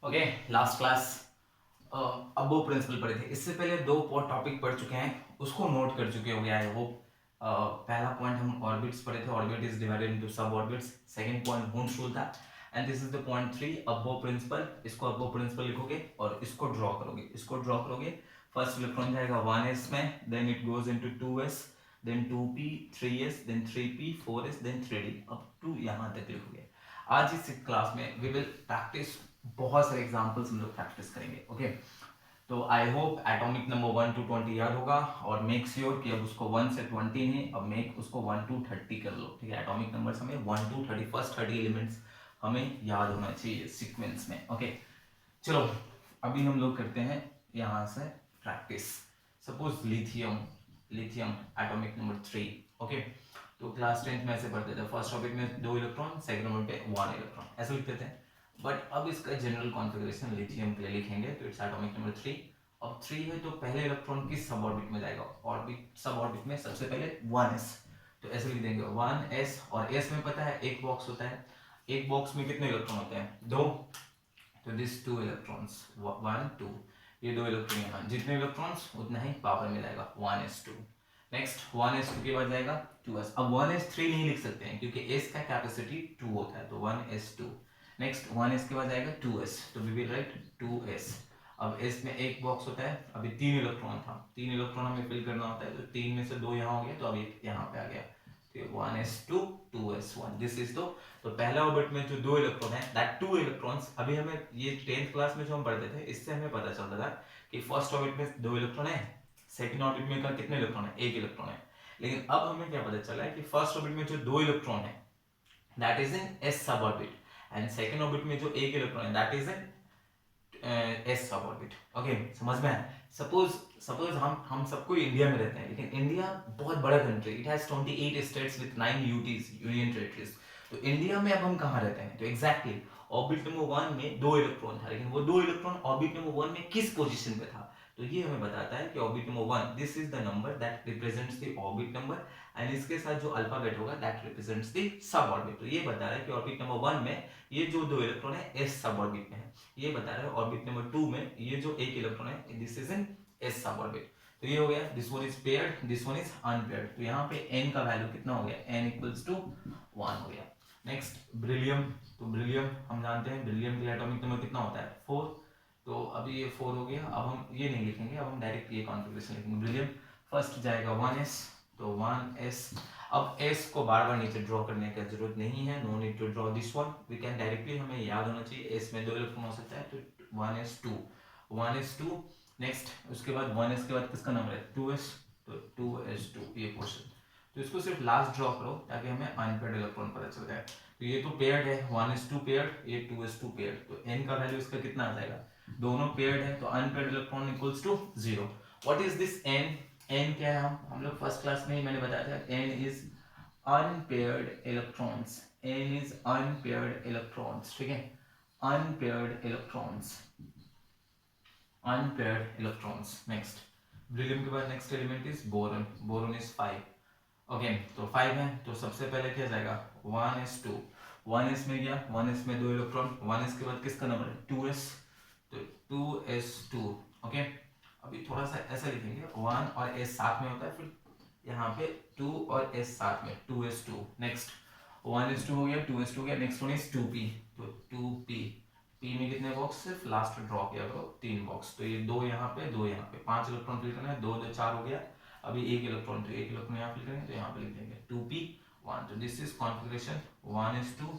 Okay, last class अबो principal पढ़े थे। इससे पहले दो टॉपिक पढ़ चुके हैं, उसको नोट कर चुके हो गया है वो। पहला पॉइंट हम ऑर्बिट्स पढ़े थे, orbit is divided into sub orbits. Second point Hund's rule था and this is the point 3 Aufbau principle. इसको अबो प्रिंसिपल लिखोगे और इसको ड्रॉ करोगे। फर्स्ट इलेक्ट्रॉन जाएगा 1s में, then it goes into 2s, then 2p, 3s, then 3p, 4s, then 3d, अब 2 यहां तक लिखोगे। आज इस क्लास में वी विल प्रैक्टिस, बहुत सारे एग्जांपल्स हम लोग प्रैक्टिस करेंगे। ओके, तो I hope atomic number 1 to 20 याद होगा और मेक श्योर कि अब उसको 1 से 20 नहीं, अब मेक उसको 1 to 30 कर लो। ठीक है, एटॉमिक नंबर्स हमें 1 to 30, फर्स्ट 30 एलिमेंट्स हमें याद होना चाहिए सीक्वेंस में। ओके, चलो अभी हम लोग करते हैं यहाँ से practice. Suppose lithium atomic number 3। Okay, तो क्लास 10th में ऐसे पढ़ते थे, फर्स्ट ऑर्बिट में 2 इलेक्ट्रॉन, सेकंड ऑर्बिट पे 1 इलेक्ट्रॉन, ऐसे लिखते थे। बट अब इसका जनरल कॉन्फ़िगरेशन लिथियम के लिए लिखेंगे, तो इट्स एटॉमिक नंबर 3। अब 3 है तो पहले इलेक्ट्रॉन किस सब ऑर्बिट में जाएगा? ऑर्बिट, सब ऑर्बिट में सबसे पहले 1s, तो ऐसे लिख देंगे 1s। और s में पता है एक बॉक्स होता है, एक बॉक्स में कितने इलेक्ट्रॉन होते हैं? 2, तो दिस 2 इलेक्ट्रॉन्स, 1 2, ये 2 इलेक्ट्रॉन, यहाँ जितने इलेक्ट्रॉन्स उतना ही पावर में जाएगा 1s2। नेक्स्ट 1s2 के बाद जाएगा 2s। अब 1s3 नहीं लिख सकते हैं क्योंकि s का कैपेसिटी 2 होता है, तो 1s2। नेक्स्ट 1s के बाद जाएगा 2s, तो वी विल राइट 2s। अब s में एक बॉक्स होता है, अभी 3 इलेक्ट्रॉन था, 3 इलेक्ट्रॉन हमें फिल करना होता है, तो 3 में से 2 यहाँ हो गया, तो अब एक यहाँ पे आ गया, तो 1s2 2s1, दिस इज तो पहला ऑर्बिट में जो 2 इलेक्ट्रॉन है, दैट 2 इलेक्ट्रॉन्स, अभी हमें ये 10th क्लास में जो हम पढ़ते थे इससे हमें पता चलता था कि फर्स्ट ऑर्बिट में 2 इलेक्ट्रॉन है, सेकंड ऑर्बिट में का कितने इलेक्ट्रॉन है? एक इलेक्ट्रॉन है। लेकिन अब हमें क्या पता चला है कि फर्स्ट ऑर्बिट में जो 2 इलेक्ट्रॉन है दैट इज इन s सब ऑर्बिट, एंड सेकंड ऑर्बिट में जो एक इलेक्ट्रॉन है दैट इज इन एस सब ऑर्बिट। ओके, समझ में आया? सपोज हम सबको इंडिया में रहते हैं, लेकिन इंडिया बहुत बड़ा country, it has 28 states with 9 UTs, union territories. तो इंडिया में अब हम कहाँ रहते हैं? तो एग्जैक्टली ऑर्बिट नंबर 1 में 2 इलेक्ट्रॉन था, लेकिन वो 2 इलेक्ट्रॉन ऑर्बिट नंबर 1 में किस पोजीशन पे था? तो ये हमें बताता है कि orbit number 1, this is the number that represents the orbit number, and इसके साथ जो अल्फाबेट होगा that represents the sub orbit. तो ये बता रहा है कि ऑर्बिट नंबर 1 में ये जो 2 इलेक्ट्रॉन है एस सब ऑर्बिट में है। ये बता रहा है ऑर्बिट नंबर 2 में ये जो एक इलेक्ट्रॉन है दिस इज इन एस सब ऑर्बिट। तो ये हो गया, this one is paired, this one is unpaired. तो यहाँ पे n का वैल्यू कितना हो गया? n इक्वल्स टू 1 हो गया। नेक्स्ट ब्रिलियम, तो ब्रिलियम हम जानते हैं, ब्रिलियम के एटॉमिक नंबर कितना होता है? 4। तो अभी ये 4 हो गया, अब हम ये नहीं लिखेंगे, अब हम डायरेक्ट ये कॉन्फ़िगरेशन लिखेंगे। ब्रिलियम फर्स्ट जाएगा 1s, तो 1s। अब s को बार बार नीचे ड्रॉ करने की जरूरत नहीं है, no need to draw this one, we can directly, हमें याद होना चाहिए s में 2 इलेक्ट्रॉन हो सकता है, तो 1s2। नेक्स्ट उसके बाद 1s के बाद किसका नंबर है? 2s, तो 2s2 ये क्वेश्चन। तो इसको सिर्फ लास्ट ड्रॉ करो ताकि हमें अनपेयर्ड इलेक्ट्रॉन पता चल जाए। तो ये तो पेयर्ड है, 1s2 पेयर्ड, ये 2s2 पेयर्ड, तो n का वैल्यू इसका कितना आ जाएगा? दोनों पेयर्ड है, तो unpaired electron equals to 0। What is this n? n क्या है? हम लोग फर्स्ट क्लास में ही मैंने बताया था, n is unpaired electrons, n is unpaired electrons. ठीक है, unpaired electrons, unpaired electrons. Next beryllium के बाद next element is boron, boron is 5। Okay, तो 5 है, तो सबसे पहले क्या जाएगा? 1s2, 1s में गया, 1s में 2 इलेक्ट्रॉन, 1s के बाद किसका नंबर है? 2s, तो 2s2। ओके, अभी थोड़ा सा ऐसा लिखेंगे, 1 और s साथ में होता है, फिर यहाँ पे 2 और s साथ में, 2s2। नेक्स्ट 1s2 हो गया, 2s2 हो गया, नेक्स्ट वन इज 2p, तो 2p, p में कितने बॉक्स? सिर्फ लास्ट ड्रॉ किया करो, 3 बॉक्स, तो ये 2 यहाँ पे, 2 यहाँ पे, 5 इलेक्ट्रॉन फिल करना है, 2 2 4 हो गया। अभी एक इलेक्ट्रॉन, तो एक इलेक्ट्रॉन यहाँ फिल करेंगे, तो यहाँ पे लिख देंगे 2p1। तो this is configuration 1s2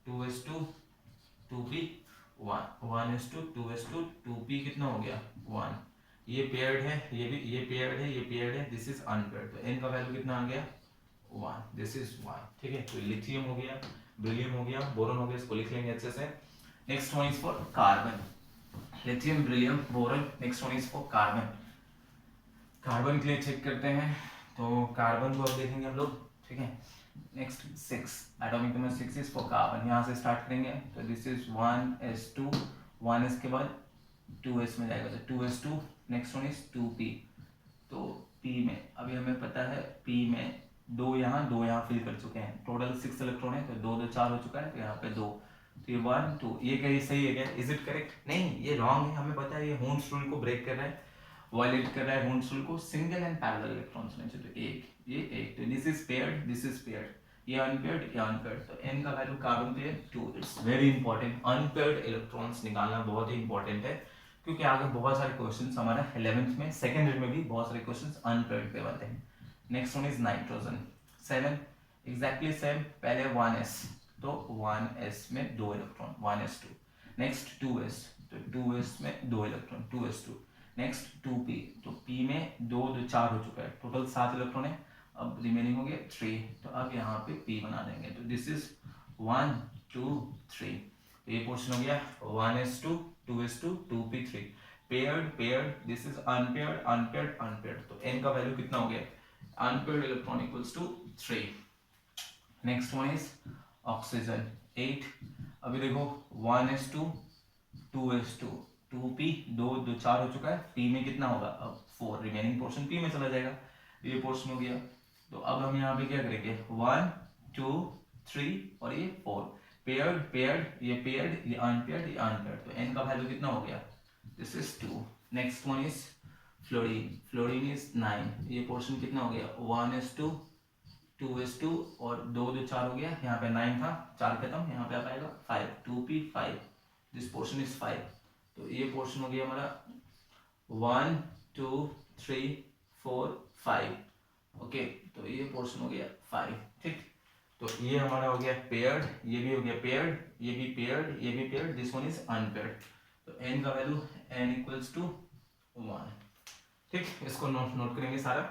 2s2 2p1, 1s2 2s2 2p कितना हो गया? 1। ये पेयर्ड है, ये भी, ये पेयर्ड है, ये पेयर्ड है, दिस इज अनपेयर्ड, तो n का वैल्यू कितना आ गया? 1, दिस इज 1। ठीक है, तो लिथियम हो गया, ब्रिलियम हो गया, बोरॉन हो गया, इसको लिख लेंगे अच्छे से। Next one is for carbon, lithium, beryllium, boron, next one is for carbon. Carbon के लिए चेक करते हैं, तो कार्बन को अब देखेंगे हम लोग। ठीक है, next 6, atomic number 6 is for carbon, यहाँ से स्टार्ट करेंगे, तो दिस इज 1s2, 1s के बाद 2s में जाएगा, तो 2s2। Next one is 2p, तो p में अभी हमें पता है p में 2 यहाँ फिल कर चुके हैं, टोटल 6 इलेक्ट्रॉन है, तो 2 2 4 हो चुका है, तो यहाँ पे 2, तो ये 1 2, ये क्या, ये सही है क्या, इज इट करेक्ट? नहीं, ये रॉन्ग है। हमें पता है ये होन्स रूल को ब्रेक कर रहा है, वायलेट कर रहा है होन्स रूल को। सिंगल एंड पैरेलल इलेक्ट्रॉन्स होने चाहिए, तो एक, ये एक, तो this is paired, this is paired, ये अनपेयर्ड, ये अनपेयर्ड, तो n का वैल्यू कार्बन पे 2। It's very important, unpaired electrons निकालना बहुत ही इंपॉर्टेंट है, क्योंकि आगे बहुत सारे क्वेश्चंस हमारा 11th में, सेकंड ईयर में भी बहुत सारे क्वेश्चंस अनपेयर्ड पे बनते हैं। Next one is nitrogen 7, exactly same, पहले 1s, तो 1s में 2 इलेक्ट्रॉन, 1s2, नेक्स्ट 2s, तो 2s में 2 इलेक्ट्रॉन, 2s2, नेक्स्ट 2p, तो p में 2 2 4 हो चुका है, टोटल 7 इलेक्ट्रॉन है, अब रिमेनिंग हो गया 3, तो अब यहाँ पे p बना देंगे, तो दिस इज 1 2 3, तो ये पोर्शन हो गया 1s2 2s2 2p3, paired paired, this is unpaired unpaired unpaired, तो n का वैल्यू कितना हो गया, unpaired electron equals to 3। Next one is oxygen 8, अभी देखो 1s2 2s2 2p, 2 2 4 हो चुका है, p में कितना होगा, अब 4, रिमेनिंग पोर्शन p में चला जाएगा, ये पोर्शन हो गया। तो अब हम यहाँ पे क्या करेंगे, 1 2 3 और ये 4, पेयर्ड पेयर्ड, ये पेयर्ड, ये अनपेयर्ड, ये अनपेयर्ड, तो n का वैल्यू कितना हो गया, this is 2। Next one is fluorine, fluorine is 9, ये पोर्शन कितना हो गया, 1s2 2s2 और 2 2 4 हो गया, यहाँ पे 9 था, 4 खत्म, यहाँ पे आ पाएगा 5, 2p 5, दिस पोर्शन इज 5, तो ये पोर्शन हो गया हमारा 1 2 3 4 5, ओके, तो ये पोर्शन हो गया 5, ठीक। तो ये हमारा हो गया पेयर्ड, ये भी हो गया पेयर्ड, ये भी पेयर्ड, ये भी paired, this one is unpaired, तो n का वैल्यू n इक्वल्स टू 1, ठीक, इसको नोट करेंगे सारा।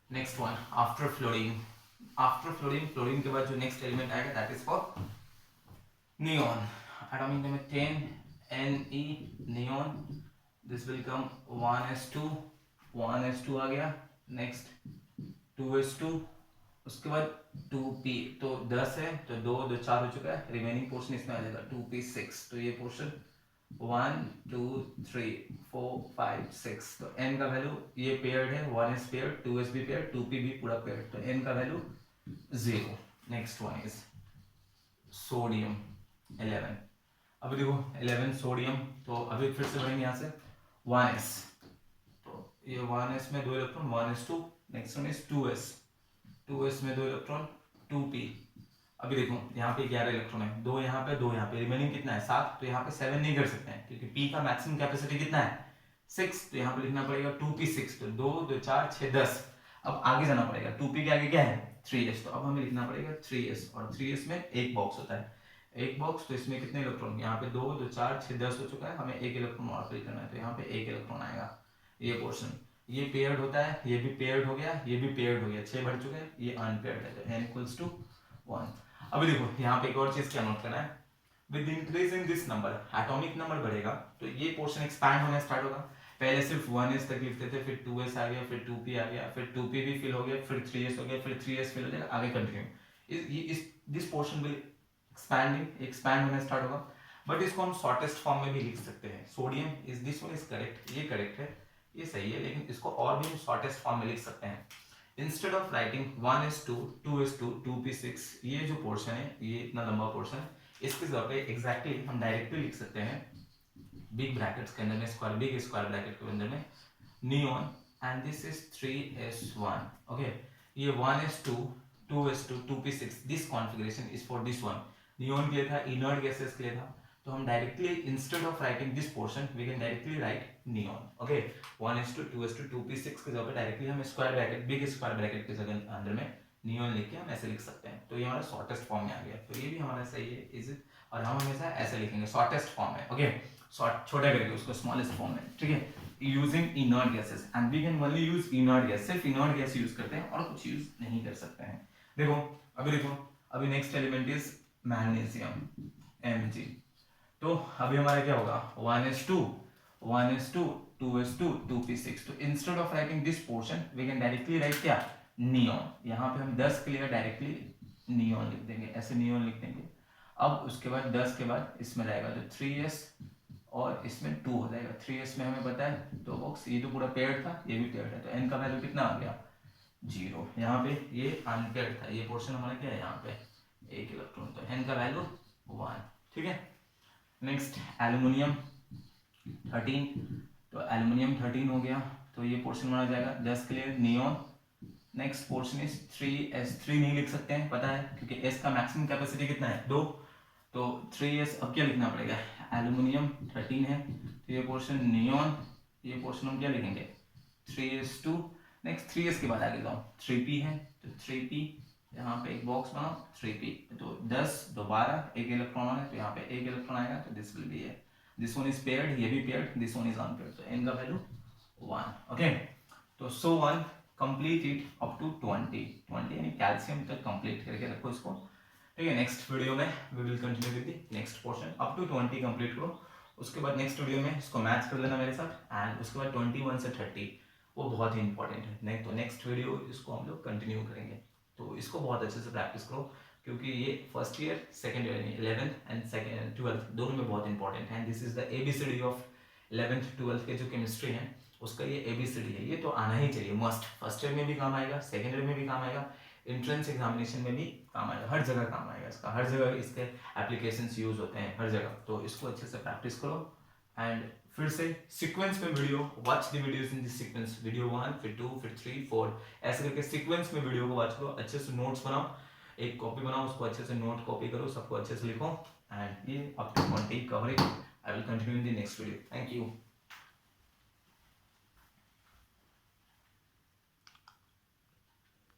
Next one, after fluorine, after fluorine, fluorine के बाद जो नेक्स्ट एलिमेंट आएगा that is for neon, atomic number 10 Ne, neon, this will come 1s2 1s2 आ गया, नेक्स्ट 2s2, उसके बाद 2p, तो 10 है तो 2 2 4 हो चुका है, रिमेनिंग पोर्शन इसमें आ जाएगा 2p6, तो ये पोर्शन 1 2 3 4 5 6, तो n का वैल्यू, ये पेयर्ड है, 1s पेयर्ड, 2s भी पेयर्ड, 2p भी पूरा पेयर्ड, तो n का value 0। Next one is sodium 11, अभी देखो 11 सोडियम, तो अभी फिर से बढ़ेंगे यहाँ से 1s, तो ये 1s में 2 electron 1s2, next one is 2s में 2 इलेक्ट्रॉन 2p, अभी देखो यहाँ पे 11 इलेक्ट्रॉन है, 2 यहाँ पे 2 यहाँ पे, रिमेनिंग कितना है 7, तो यहाँ पे 7 नहीं कर सकते हैं क्योंकि p का मैक्सिमम कैपेसिटी कितना है 6, तो यहाँ पे लिखना पड़ेगा 2p6, तो 2 2 4 6 10, अब आगे जाना पड़ेगा, 2p के आगे क्या है 3s, तो अब हमें लिखना पड़ेगा 3s, और 3s में एक बॉक्स होता है, एक बॉक्स, तो इसमें कितने इलेक्ट्रॉन, यहाँ पे 2 2 4 6 10 हो चुका है, हमें एक इलेक्ट्रॉन और फिल करना है, तो यहाँ पे एक इलेक्ट्रॉन आएगा, ये पोर्शन, ये पेयर्ड होता है, ये भी पेयर्ड हो गया, ये भी पेयर्ड हो गया, 6 बढ़ चुके हैं, ये अनपेयर्ड है, तो n इक्वल्स टू 1। अभी देखो यहाँ पे एक और चीज क्या नोट करना है, with increase in this number, atomic number बढ़ेगा तो ये पोर्शन एक्सपैंड होना स्टार्ट होगा, पहले सिर्फ 1s तक लिखते थे, फिर 2s आ गया, फिर 2p आ गया, फिर 2p भी फिल हो गया, फिर 3s हो गया, फिर 3s फिल हो जाएगा, आगे कंटिन्यू, इस दिस पोर्शन विल एक्सपैंड होना स्टार्ट होगा, बट इसको हम शॉर्टेस्ट फॉर्म में भी लिख सकते हैं, sodium is this one is correct, ये करेक्ट है, ये सही है, लेकिन इसको और भी हम शॉर्टेस्ट फॉर्म में लिख सकते हैं, instead of writing 1s2 2s2 2p6, ये जो पोर्शन है, ये इतना लंबा पोर्शन, इसके जगह पे एग्जैक्टली हम डायरेक्टली लिख सकते हैं, बिग ब्रैकेट्स के अंदर में, स्क्वायर बिग स्क्वायर ब्रैकेट के अंदर में neon, and this is 3s1, okay, ये 1s2 2s2 2p6, this configuration is for this one, neon के लिए था, इनर्ट गैसेस के लिए था, तो हम directly instead of writing this portion we can directly write neon, okay, 1s2 2s2 2p6 के जगह पे डायरेक्टली हम square bracket, big square bracket के जगह अंदर में नियॉन लिख के हम ऐसे लिख सकते हैं, तो ये हमारा शॉर्टेस्ट फॉर्म में आ गया, तो ये भी हमारा सही है, इज इट, और हम हमेशा ऐसे लिखेंगे, शॉर्टेस्ट फॉर्म में, ओके, शॉर्ट छोटा करके उसको स्मॉलेस्ट फॉर्म में, ठीक है, using inert gases, and we can only use inert gas, सिर्फ इनर्ट गैस यूज करते हैं और कुछ यूज नहीं कर सकते हैं। देखो अभी next element is magnesium Mg, तो अभी हमारा क्या होगा 1s2 2s2 2p6, तो instead of writing this portion we can directly write क्या नियॉन, यहाँ पे हम 10 के लिए डायरेक्टली नियॉन लिख देंगे, ऐसे नियॉन लिख देंगे, अब उसके बाद 10 के बाद इसमें रहेगा तो 3s और इसमें 2 हो जाएगा, 3s में हमें पता है 2 बॉक्स, ये तो पूरा पेयर्ड था, ये भी पेयर्ड है, तो n का वैल्यू कितना आ गया 0, यहाँ पे ये अनपेयर्ड था, ये पोर्शन हमारा क्या है यहाँ पे एक इलेक्ट्रॉन, तो n का वैल्यू 1, ठीक है। नेक्स्ट एल्युमिनियम 13, तो एल्युमिनियम 13 हो गया, तो ये पोर्शन बना जाएगा। Just clear, neon. Next portion is 3s, 3 नहीं लिख सकते हैं, पता है, क्योंकि s का मैक्सिमम कैपेसिटी कितना है 2, तो 3s। अब क्या लिखना पड़ेगा, एल्युमिनियम 13 है, तो ये पोर्शन नियॉन, ये पोर्शन हम क्या लिखेंगे 3s2। नेक्स्ट 3s के बाद आगे जाओ, 3p है, तो 3p यहाँ पे एक बॉक्स बनाओ 3p, तो 10 2 12, एक इलेक्ट्रॉन है, तो यहाँ पे एक इलेक्ट्रॉन आएगा, तो दिस विल बी है, दिस वन इज पेयर्ड, ये भी paired, this one is unpaired, तो n का वैल्यू 1। ओके, तो सो 1 कंप्लीट इट अप टू 20 यानी कैल्शियम तक कंप्लीट करके रखो इसको, ठीक है। नेक्स्ट वीडियो में we will continue with the next portion, up to 20 complete करो। उसके बाद नेक्स्ट वीडियो में इसको मैच कर लेना मेरे साथ, एंड उसके बाद 21 से 30 वो बहुत ही इंपॉर्टेंट है। नहीं तो नेक्स्ट वीडियो इसको हम लोग कंटिन्यू करेंगे, तो इसको बहुत अच्छे से प्रैक्टिस करो, क्योंकि ये फर्स्ट ईयर सेकेंड ईयर यानी 11th एंड सेकेंड 12th दोनों में बहुत इंपॉर्टेंट है। This is the ABCD of 11th 12th के जो केमिस्ट्री है उसका ये ABCD है, ये तो आना ही चाहिए, मस्ट। फर्स्ट ईयर में भी काम आएगा, सेकेंड ईयर में भी काम आएगा, एंट्रेंस एग्जामिनेशन में भी काम आएगा, हर जगह काम आएगा इसका, हर जगह इसके एप्लीकेशंस यूज होते हैं हर जगह, तो इसको अच्छे से प्रैक्टिस करो। एंड फिर से सीक्वेंस में video, watch the videos in this sequence, video 1 फिर 2 फिर 3 4, ऐसे करके सीक्वेंस में वीडियो को वॉच करो, अच्छे से नोट्स बनाओ, एक कॉपी बनाओ, उसको अच्छे से नोट कॉपी करो, सबको अच्छे से लिखो, एंड ये up to 20 cover it. I will continue in the next video. Thank you.